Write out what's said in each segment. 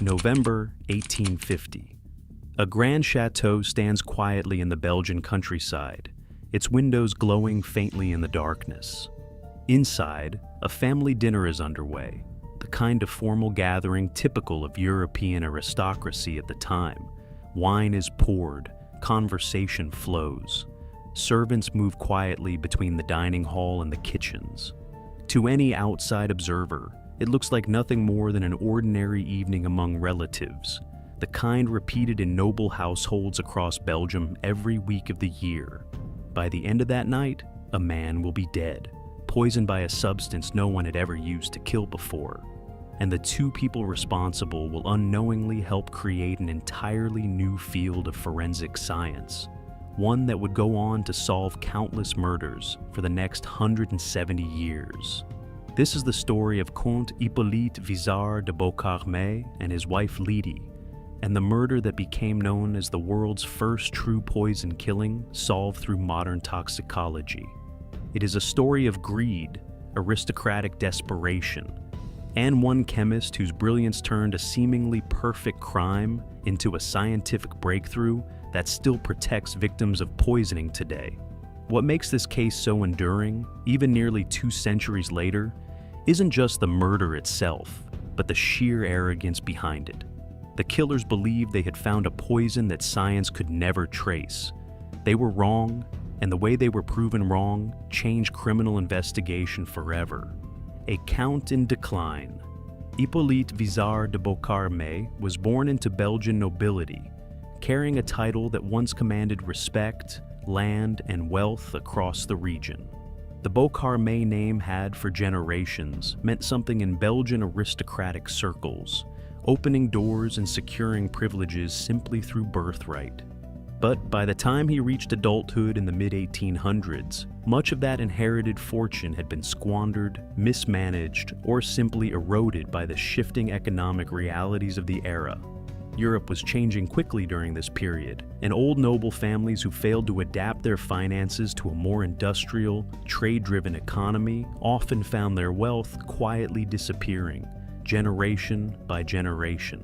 November 1850. A grand chateau stands quietly in the Belgian countryside, its windows glowing faintly in the darkness. Inside, a family dinner is underway, the kind of formal gathering typical of European aristocracy at the time. Wine is poured, conversation flows. Servants move quietly between the dining hall and the kitchens. To any outside observer, it looks like nothing more than an ordinary evening among relatives, the kind repeated in noble households across Belgium every week of the year. By the end of that night, a man will be dead, poisoned by a substance no one had ever used to kill before. And the two people responsible will unknowingly help create an entirely new field of forensic science, one that would go on to solve countless murders for the next 170 years. This is the story of Comte Hippolyte Visart de Bocarmé and his wife Lydia, and the murder that became known as the world's first true poison killing solved through modern toxicology. It is a story of greed, aristocratic desperation, and one chemist whose brilliance turned a seemingly perfect crime into a scientific breakthrough that still protects victims of poisoning today. What makes this case so enduring, even nearly 2 centuries later, isn't just the murder itself, but the sheer arrogance behind it. The killers believed they had found a poison that science could never trace. They were wrong, and the way they were proven wrong changed criminal investigation forever. A count in decline. Hippolyte Visart de Bocarmé was born into Belgian nobility, carrying a title that once commanded respect, land, and wealth across the region. The Bocarmé name had, for generations, meant something in Belgian aristocratic circles, opening doors and securing privileges simply through birthright. But by the time he reached adulthood in the mid-1800s, much of that inherited fortune had been squandered, mismanaged, or simply eroded by the shifting economic realities of the era. Europe was changing quickly during this period, and old noble families who failed to adapt their finances to a more industrial, trade-driven economy often found their wealth quietly disappearing, generation by generation.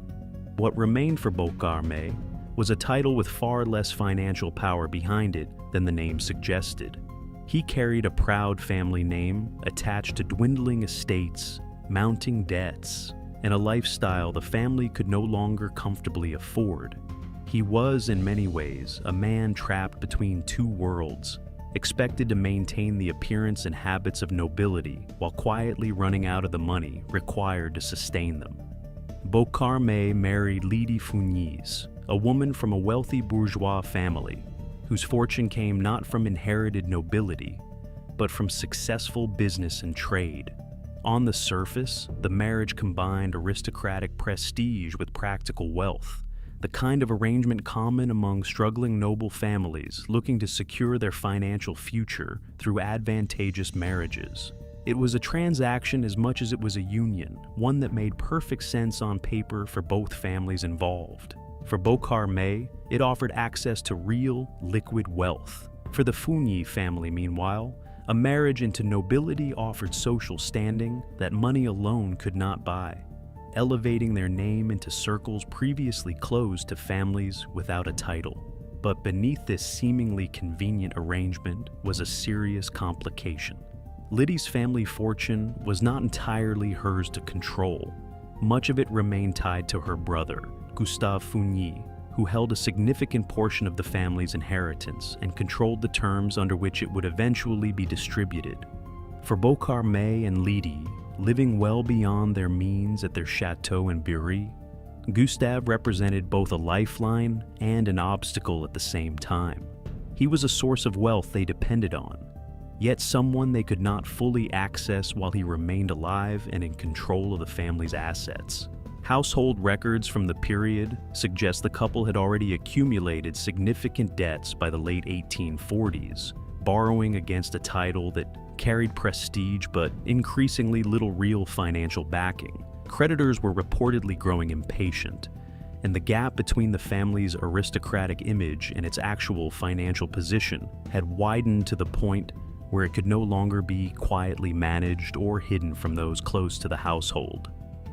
What remained for Bocarmé was a title with far less financial power behind it than the name suggested. He carried a proud family name attached to dwindling estates, mounting debts, and a lifestyle the family could no longer comfortably afford. He was, in many ways, a man trapped between two worlds, expected to maintain the appearance and habits of nobility while quietly running out of the money required to sustain them. Bocarmé married Lydia Fougnies, a woman from a wealthy bourgeois family, whose fortune came not from inherited nobility, but from successful business and trade. On the surface, the marriage combined aristocratic prestige with practical wealth, the kind of arrangement common among struggling noble families looking to secure their financial future through advantageous marriages. It was a transaction as much as it was a union, one that made perfect sense on paper for both families involved. For Bocarmé, it offered access to real, liquid wealth. For the Fougnies family, meanwhile, a marriage into nobility offered social standing that money alone could not buy, elevating their name into circles previously closed to families without a title. But beneath this seemingly convenient arrangement was a serious complication. Lydia's family fortune was not entirely hers to control. Much of it remained tied to her brother, Gustave Fougnies, who held a significant portion of the family's inheritance and controlled the terms under which it would eventually be distributed. For Bocarmé and Lydia, living well beyond their means at their chateau in Bury, Gustave represented both a lifeline and an obstacle at the same time. He was a source of wealth they depended on, yet someone they could not fully access while he remained alive and in control of the family's assets. Household records from the period suggest the couple had already accumulated significant debts by the late 1840s, borrowing against a title that carried prestige but increasingly little real financial backing. Creditors were reportedly growing impatient, and the gap between the family's aristocratic image and its actual financial position had widened to the point where it could no longer be quietly managed or hidden from those close to the household.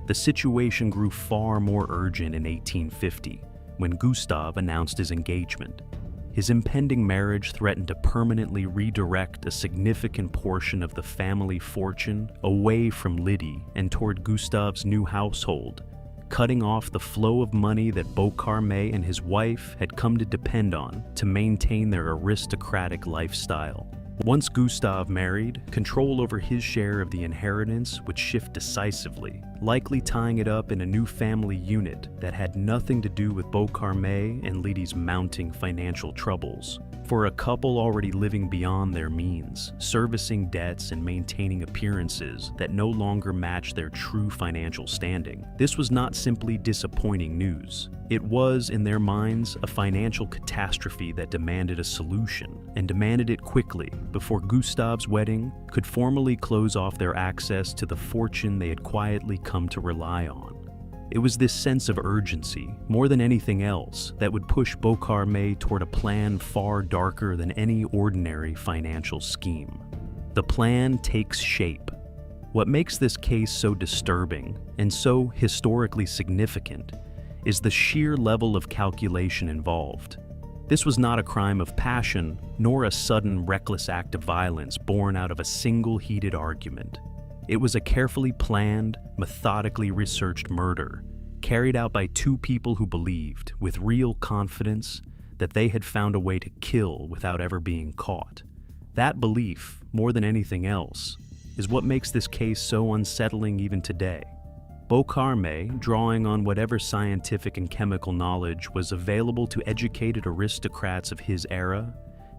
The situation grew far more urgent in 1850, when Gustave announced his engagement. His impending marriage threatened to permanently redirect a significant portion of the family fortune away from Lydia and toward Gustave's new household, cutting off the flow of money that Bocarmé and his wife had come to depend on to maintain their aristocratic lifestyle. Once Gustave married, control over his share of the inheritance would shift decisively, likely tying it up in a new family unit that had nothing to do with Bocarmé and Lydia's mounting financial troubles. For a couple already living beyond their means, servicing debts and maintaining appearances that no longer matched their true financial standing, this was not simply disappointing news. It was, in their minds, a financial catastrophe that demanded a solution, and demanded it quickly, before Gustave's wedding could formally close off their access to the fortune they had quietly come to rely on. It was this sense of urgency, more than anything else, that would push Bocarmé toward a plan far darker than any ordinary financial scheme. The plan takes shape. What makes this case so disturbing, and so historically significant, is the sheer level of calculation involved. This was not a crime of passion, nor a sudden, reckless act of violence born out of a single heated argument. It was a carefully planned, methodically researched murder, carried out by two people who believed, with real confidence, that they had found a way to kill without ever being caught. That belief, more than anything else, is what makes this case so unsettling even today. Bocarmé, drawing on whatever scientific and chemical knowledge was available to educated aristocrats of his era,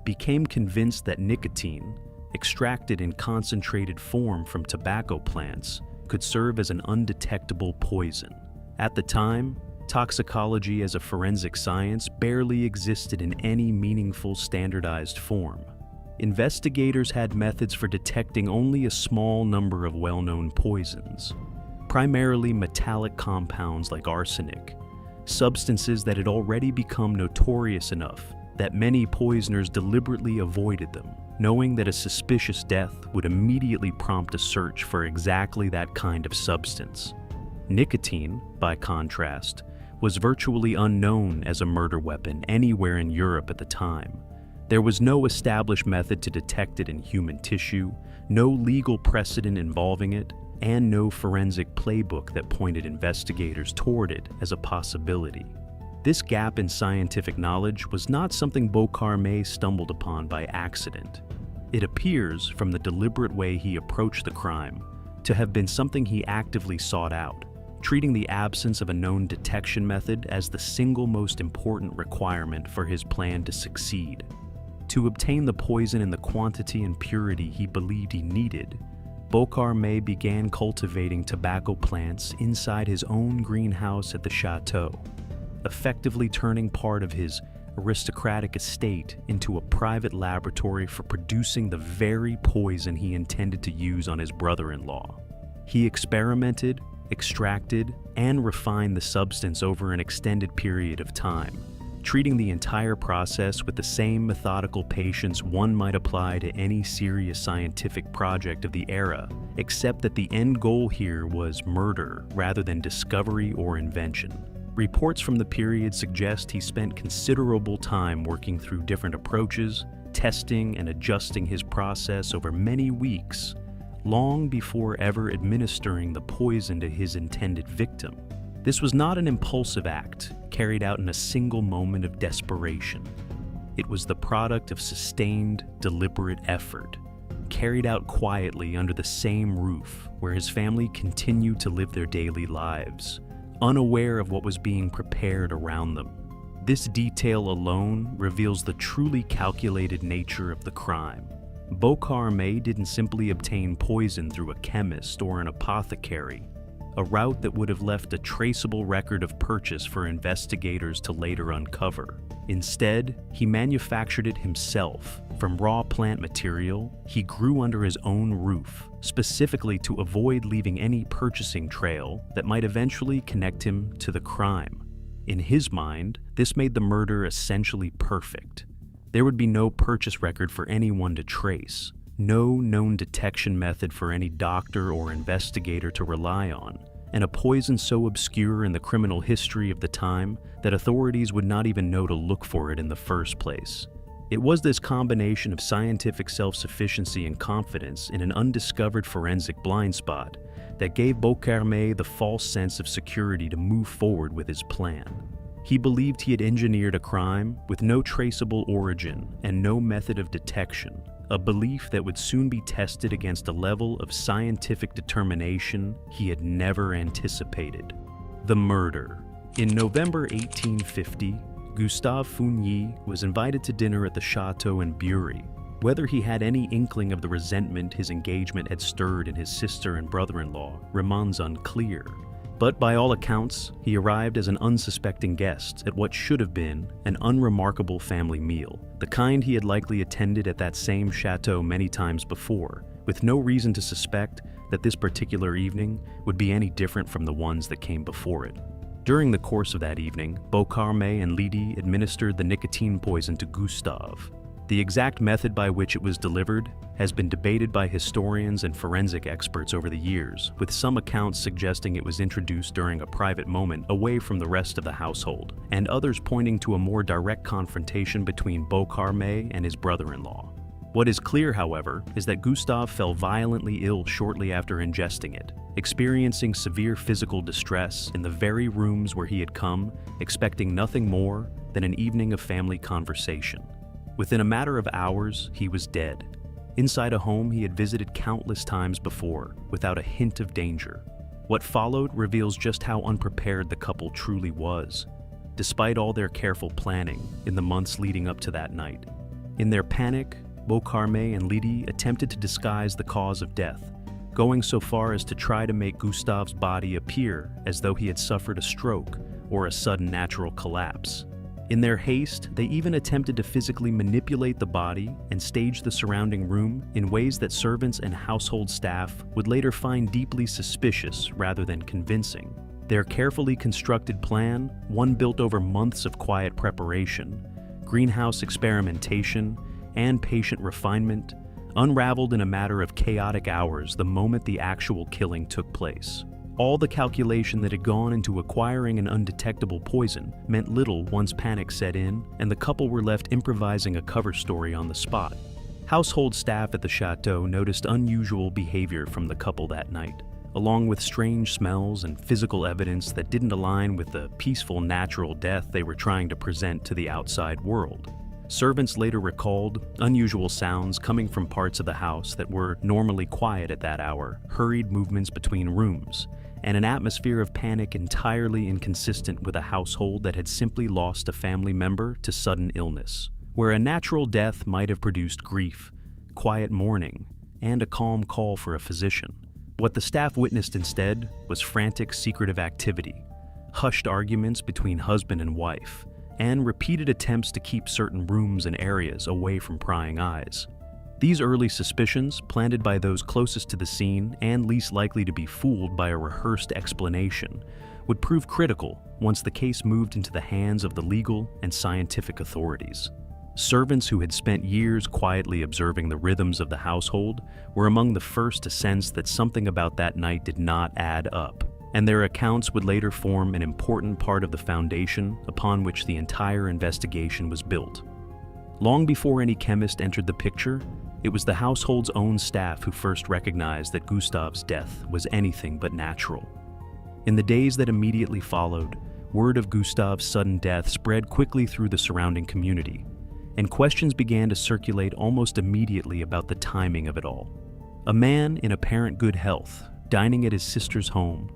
became convinced that nicotine, extracted in concentrated form from tobacco plants, could serve as an undetectable poison. At the time, toxicology as a forensic science barely existed in any meaningful standardized form. Investigators had methods for detecting only a small number of well-known poisons, primarily metallic compounds like arsenic, substances that had already become notorious enough that many poisoners deliberately avoided them, knowing that a suspicious death would immediately prompt a search for exactly that kind of substance. Nicotine, by contrast, was virtually unknown as a murder weapon anywhere in Europe at the time. There was no established method to detect it in human tissue, no legal precedent involving it, and no forensic playbook that pointed investigators toward it as a possibility. This gap in scientific knowledge was not something Bocarmé stumbled upon by accident. It appears, from the deliberate way he approached the crime, to have been something he actively sought out, treating the absence of a known detection method as the single most important requirement for his plan to succeed. To obtain the poison in the quantity and purity he believed he needed, Bocarmé began cultivating tobacco plants inside his own greenhouse at the chateau, effectively turning part of his aristocratic estate into a private laboratory for producing the very poison he intended to use on his brother-in-law. He experimented, extracted, and refined the substance over an extended period of time, treating the entire process with the same methodical patience one might apply to any serious scientific project of the era, except that the end goal here was murder rather than discovery or invention. Reports from the period suggest he spent considerable time working through different approaches, testing and adjusting his process over many weeks, long before ever administering the poison to his intended victim. This was not an impulsive act carried out in a single moment of desperation. It was the product of sustained, deliberate effort, carried out quietly under the same roof where his family continued to live their daily lives, unaware of what was being prepared around them. This detail alone reveals the truly calculated nature of the crime. Bocarmé didn't simply obtain poison through a chemist or an apothecary, a route that would have left a traceable record of purchase for investigators to later uncover. Instead, he manufactured it himself. From raw plant material he grew under his own roof, specifically to avoid leaving any purchasing trail that might eventually connect him to the crime. In his mind, this made the murder essentially perfect. There would be no purchase record for anyone to trace, no known detection method for any doctor or investigator to rely on, and a poison so obscure in the criminal history of the time that authorities would not even know to look for it in the first place. It was this combination of scientific self-sufficiency and confidence in an undiscovered forensic blind spot that gave Bocarmé the false sense of security to move forward with his plan. He believed he had engineered a crime with no traceable origin and no method of detection, a belief that would soon be tested against a level of scientific determination he had never anticipated. The murder. In November 1850, Gustave Fougnies was invited to dinner at the Château in Bury. Whether he had any inkling of the resentment his engagement had stirred in his sister and brother-in-law remains unclear. But by all accounts, he arrived as an unsuspecting guest at what should have been an unremarkable family meal, the kind he had likely attended at that same chateau many times before, with no reason to suspect that this particular evening would be any different from the ones that came before it. During the course of that evening, Bocarmé and Lydia administered the nicotine poison to Gustave. The exact method by which it was delivered has been debated by historians and forensic experts over the years, with some accounts suggesting it was introduced during a private moment away from the rest of the household, and others pointing to a more direct confrontation between Bocarmé and his brother-in-law. What is clear, however, is that Gustave fell violently ill shortly after ingesting it, experiencing severe physical distress in the very rooms where he had come, expecting nothing more than an evening of family conversation. Within a matter of hours, he was dead, inside a home he had visited countless times before, without a hint of danger. What followed reveals just how unprepared the couple truly was, despite all their careful planning in the months leading up to that night. In their panic, Bocarmé and Lydia attempted to disguise the cause of death, going so far as to try to make Gustave's body appear as though he had suffered a stroke or a sudden natural collapse. In their haste, they even attempted to physically manipulate the body and stage the surrounding room in ways that servants and household staff would later find deeply suspicious rather than convincing. Their carefully constructed plan, one built over months of quiet preparation, greenhouse experimentation, and patient refinement, unraveled in a matter of chaotic hours the moment the actual killing took place. All the calculation that had gone into acquiring an undetectable poison meant little once panic set in and the couple were left improvising a cover story on the spot. Household staff at the chateau noticed unusual behavior from the couple that night, along with strange smells and physical evidence that didn't align with the peaceful natural death they were trying to present to the outside world. Servants later recalled unusual sounds coming from parts of the house that were normally quiet at that hour, hurried movements between rooms, and an atmosphere of panic entirely inconsistent with a household that had simply lost a family member to sudden illness, where a natural death might have produced grief, quiet mourning, and a calm call for a physician. What the staff witnessed instead was frantic, secretive activity, hushed arguments between husband and wife, and repeated attempts to keep certain rooms and areas away from prying eyes. These early suspicions, planted by those closest to the scene and least likely to be fooled by a rehearsed explanation, would prove critical once the case moved into the hands of the legal and scientific authorities. Servants who had spent years quietly observing the rhythms of the household were among the first to sense that something about that night did not add up, and their accounts would later form an important part of the foundation upon which the entire investigation was built. Long before any chemist entered the picture, it was the household's own staff who first recognized that Gustave's death was anything but natural. In the days that immediately followed, word of Gustave's sudden death spread quickly through the surrounding community, and questions began to circulate almost immediately about the timing of it all. A man in apparent good health, dining at his sister's home,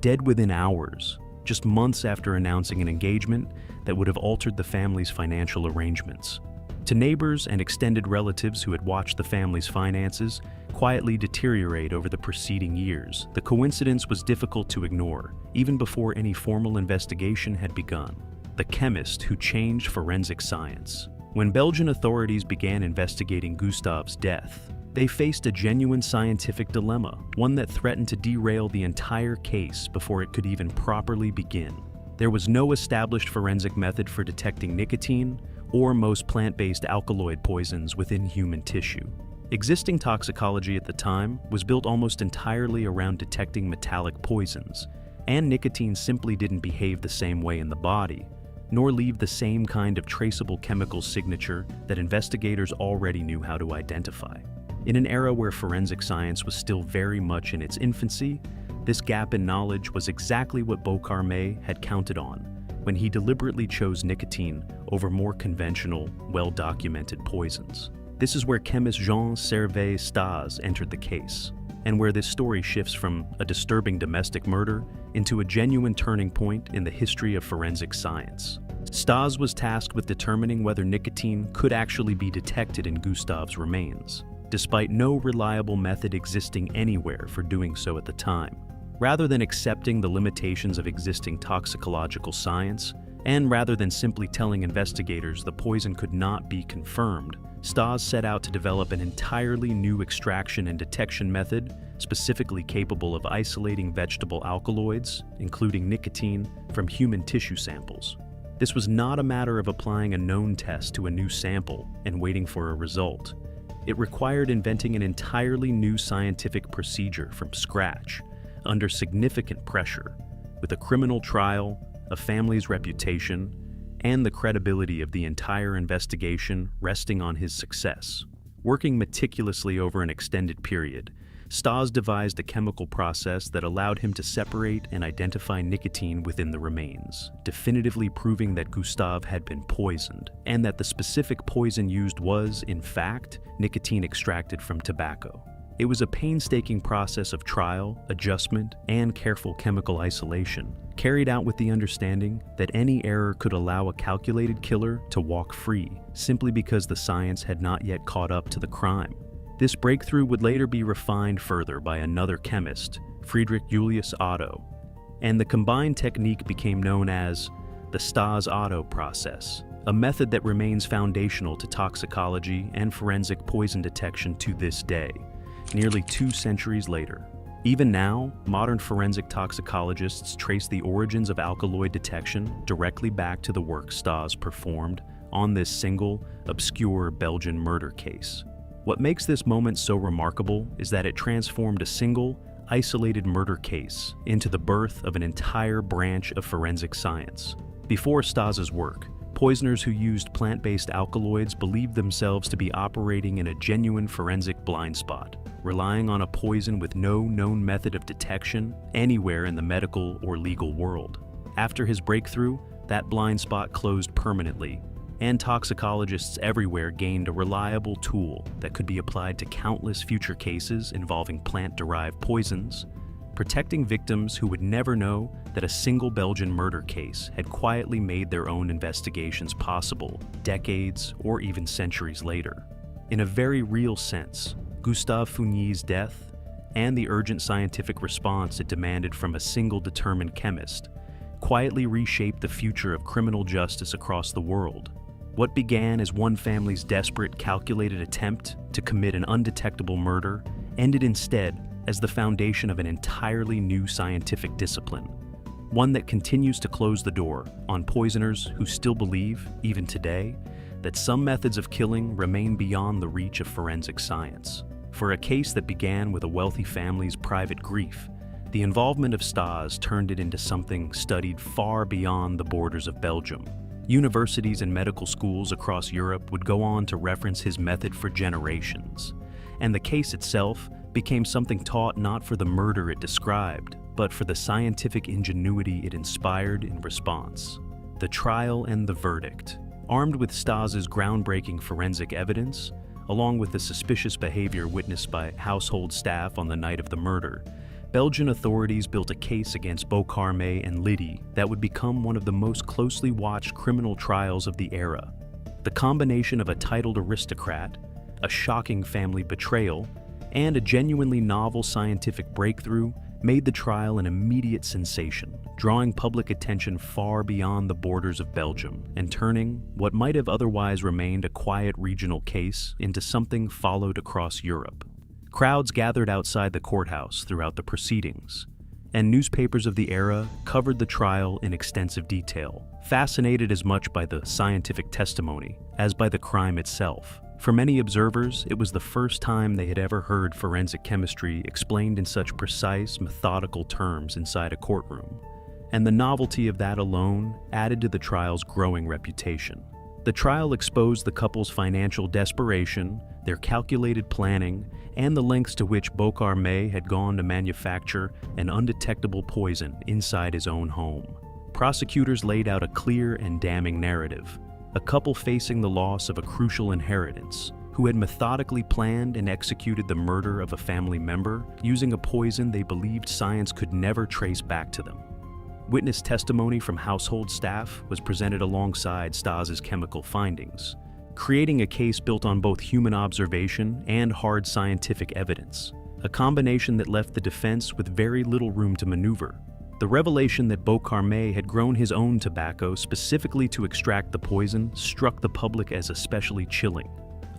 dead within hours, just months after announcing an engagement that would have altered the family's financial arrangements. To neighbors and extended relatives who had watched the family's finances quietly deteriorate over the preceding years, the coincidence was difficult to ignore, even before any formal investigation had begun. The chemist who changed forensic science. When Belgian authorities began investigating Gustave's death, they faced a genuine scientific dilemma, one that threatened to derail the entire case before it could even properly begin. There was no established forensic method for detecting nicotine or most plant-based alkaloid poisons within human tissue. Existing toxicology at the time was built almost entirely around detecting metallic poisons, and nicotine simply didn't behave the same way in the body, nor leave the same kind of traceable chemical signature that investigators already knew how to identify. In an era where forensic science was still very much in its infancy, this gap in knowledge was exactly what Bocarmé had counted on when he deliberately chose nicotine over more conventional, well-documented poisons. This is where chemist Jean Servais Stas entered the case, and where this story shifts from a disturbing domestic murder into a genuine turning point in the history of forensic science. Stas was tasked with determining whether nicotine could actually be detected in Gustave's remains, despite no reliable method existing anywhere for doing so at the time. Rather than accepting the limitations of existing toxicological science, and rather than simply telling investigators the poison could not be confirmed, Stas set out to develop an entirely new extraction and detection method specifically capable of isolating vegetable alkaloids, including nicotine, from human tissue samples. This was not a matter of applying a known test to a new sample and waiting for a result. It required inventing an entirely new scientific procedure from scratch, under significant pressure, with a criminal trial, a family's reputation, and the credibility of the entire investigation resting on his success. Working meticulously over an extended period, Stas devised a chemical process that allowed him to separate and identify nicotine within the remains, definitively proving that Gustave had been poisoned, and that the specific poison used was, in fact, nicotine extracted from tobacco. It was a painstaking process of trial, adjustment, and careful chemical isolation, carried out with the understanding that any error could allow a calculated killer to walk free, simply because the science had not yet caught up to the crime. This breakthrough would later be refined further by another chemist, Friedrich Julius Otto, and the combined technique became known as the Stas-Otto process, a method that remains foundational to toxicology and forensic poison detection to this day, nearly 2 centuries later. Even now, modern forensic toxicologists trace the origins of alkaloid detection directly back to the work Stas performed on this single, obscure Belgian murder case. What makes this moment so remarkable is that it transformed a single, isolated murder case into the birth of an entire branch of forensic science. Before Stas's work, poisoners who used plant-based alkaloids believed themselves to be operating in a genuine forensic blind spot, relying on a poison with no known method of detection anywhere in the medical or legal world. After his breakthrough, that blind spot closed permanently, and toxicologists everywhere gained a reliable tool that could be applied to countless future cases involving plant-derived poisons, protecting victims who would never know that a single Belgian murder case had quietly made their own investigations possible decades or even centuries later. In a very real sense, Gustave Fougnies' death and the urgent scientific response it demanded from a single determined chemist quietly reshaped the future of criminal justice across the world. What began as one family's desperate, calculated attempt to commit an undetectable murder ended instead as the foundation of an entirely new scientific discipline, one that continues to close the door on poisoners who still believe, even today, that some methods of killing remain beyond the reach of forensic science. For a case that began with a wealthy family's private grief, the involvement of Stas turned it into something studied far beyond the borders of Belgium. Universities and medical schools across Europe would go on to reference his method for generations, and the case itself became something taught not for the murder it described, but for the scientific ingenuity it inspired in response. The trial and the verdict. Armed with Stas's groundbreaking forensic evidence, along with the suspicious behavior witnessed by household staff on the night of the murder, Belgian authorities built a case against Bocarmé and Lydia that would become one of the most closely watched criminal trials of the era. The combination of a titled aristocrat, a shocking family betrayal, and a genuinely novel scientific breakthrough made the trial an immediate sensation, drawing public attention far beyond the borders of Belgium and turning what might have otherwise remained a quiet regional case into something followed across Europe. Crowds gathered outside the courthouse throughout the proceedings, and newspapers of the era covered the trial in extensive detail, fascinated as much by the scientific testimony as by the crime itself. For many observers, it was the first time they had ever heard forensic chemistry explained in such precise, methodical terms inside a courtroom, and the novelty of that alone added to the trial's growing reputation. The trial exposed the couple's financial desperation, their calculated planning, and the lengths to which Bocarmé had gone to manufacture an undetectable poison inside his own home. Prosecutors laid out a clear and damning narrative. A couple facing the loss of a crucial inheritance, who had methodically planned and executed the murder of a family member using a poison they believed science could never trace back to them. Witness testimony from household staff was presented alongside Stas's chemical findings, creating a case built on both human observation and hard scientific evidence, a combination that left the defense with very little room to maneuver. The revelation that Bocarmé had grown his own tobacco specifically to extract the poison struck the public as especially chilling,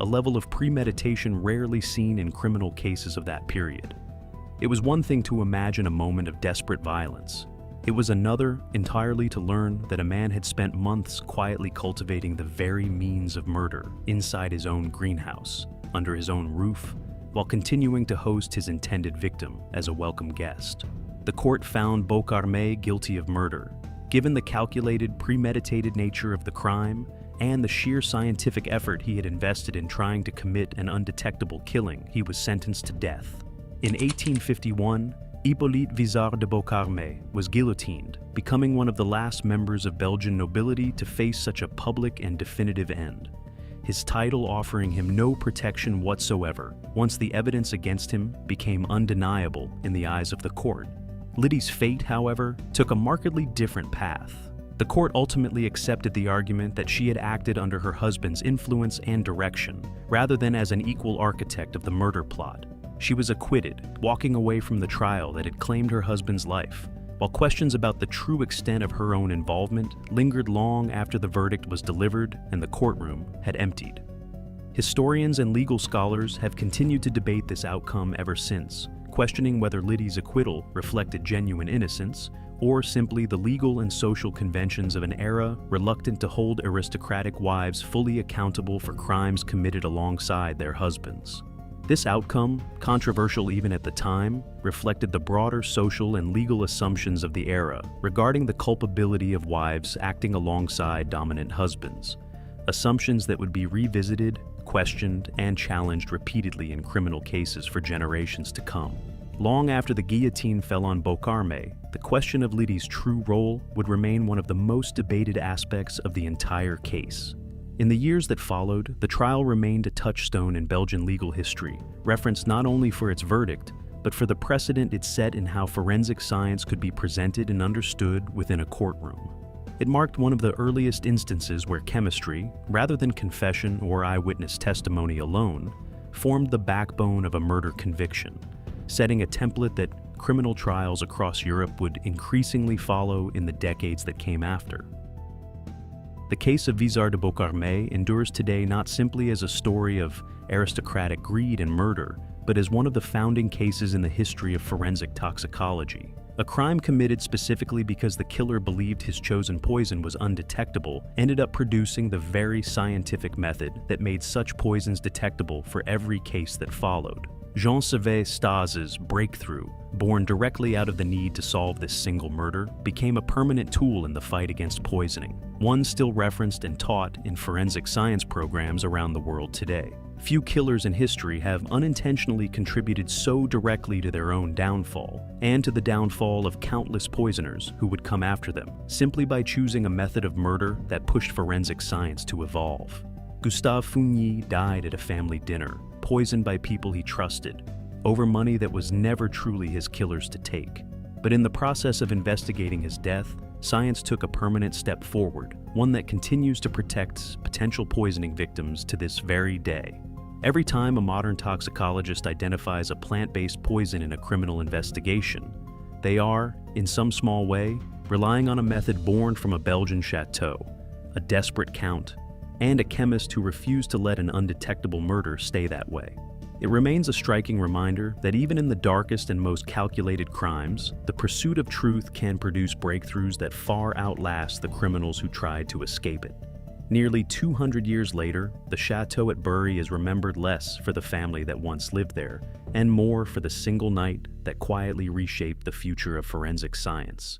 a level of premeditation rarely seen in criminal cases of that period. It was one thing to imagine a moment of desperate violence. It was another entirely to learn that a man had spent months quietly cultivating the very means of murder inside his own greenhouse, under his own roof, while continuing to host his intended victim as a welcome guest. The court found Bocarmé guilty of murder. Given the calculated, premeditated nature of the crime and the sheer scientific effort he had invested in trying to commit an undetectable killing, he was sentenced to death. In 1851, Hippolyte Visart de Bocarmé was guillotined, becoming one of the last members of Belgian nobility to face such a public and definitive end, his title offering him no protection whatsoever once the evidence against him became undeniable in the eyes of the court. Lydia's fate, however, took a markedly different path. The court ultimately accepted the argument that she had acted under her husband's influence and direction, rather than as an equal architect of the murder plot. She was acquitted, walking away from the trial that had claimed her husband's life, while questions about the true extent of her own involvement lingered long after the verdict was delivered and the courtroom had emptied. Historians and legal scholars have continued to debate this outcome ever since, questioning whether Lydia's acquittal reflected genuine innocence or simply the legal and social conventions of an era reluctant to hold aristocratic wives fully accountable for crimes committed alongside their husbands. This outcome, controversial even at the time, reflected the broader social and legal assumptions of the era regarding the culpability of wives acting alongside dominant husbands, assumptions that would be revisited, questioned, and challenged repeatedly in criminal cases for generations to come. Long after the guillotine fell on Bocarmé, the question of Lydia's true role would remain one of the most debated aspects of the entire case. In the years that followed, the trial remained a touchstone in Belgian legal history, referenced not only for its verdict, but for the precedent it set in how forensic science could be presented and understood within a courtroom. It marked one of the earliest instances where chemistry, rather than confession or eyewitness testimony alone, formed the backbone of a murder conviction, setting a template that criminal trials across Europe would increasingly follow in the decades that came after. The case of Visart de Bocarmé endures today not simply as a story of aristocratic greed and murder, but as one of the founding cases in the history of forensic toxicology. A crime committed specifically because the killer believed his chosen poison was undetectable ended up producing the very scientific method that made such poisons detectable for every case that followed. Jean Servais Stas's breakthrough, born directly out of the need to solve this single murder, became a permanent tool in the fight against poisoning, one still referenced and taught in forensic science programs around the world today. Few killers in history have unintentionally contributed so directly to their own downfall, and to the downfall of countless poisoners who would come after them, simply by choosing a method of murder that pushed forensic science to evolve. Gustave Fougnies died at a family dinner, poisoned by people he trusted, over money that was never truly his killer's to take. But in the process of investigating his death, science took a permanent step forward, one that continues to protect potential poisoning victims to this very day. Every time a modern toxicologist identifies a plant-based poison in a criminal investigation, they are, in some small way, relying on a method born from a Belgian chateau, a desperate count, and a chemist who refused to let an undetectable murder stay that way. It remains a striking reminder that even in the darkest and most calculated crimes, the pursuit of truth can produce breakthroughs that far outlast the criminals who tried to escape it. Nearly 200 years later, the chateau at Bury is remembered less for the family that once lived there, and more for the single night that quietly reshaped the future of forensic science.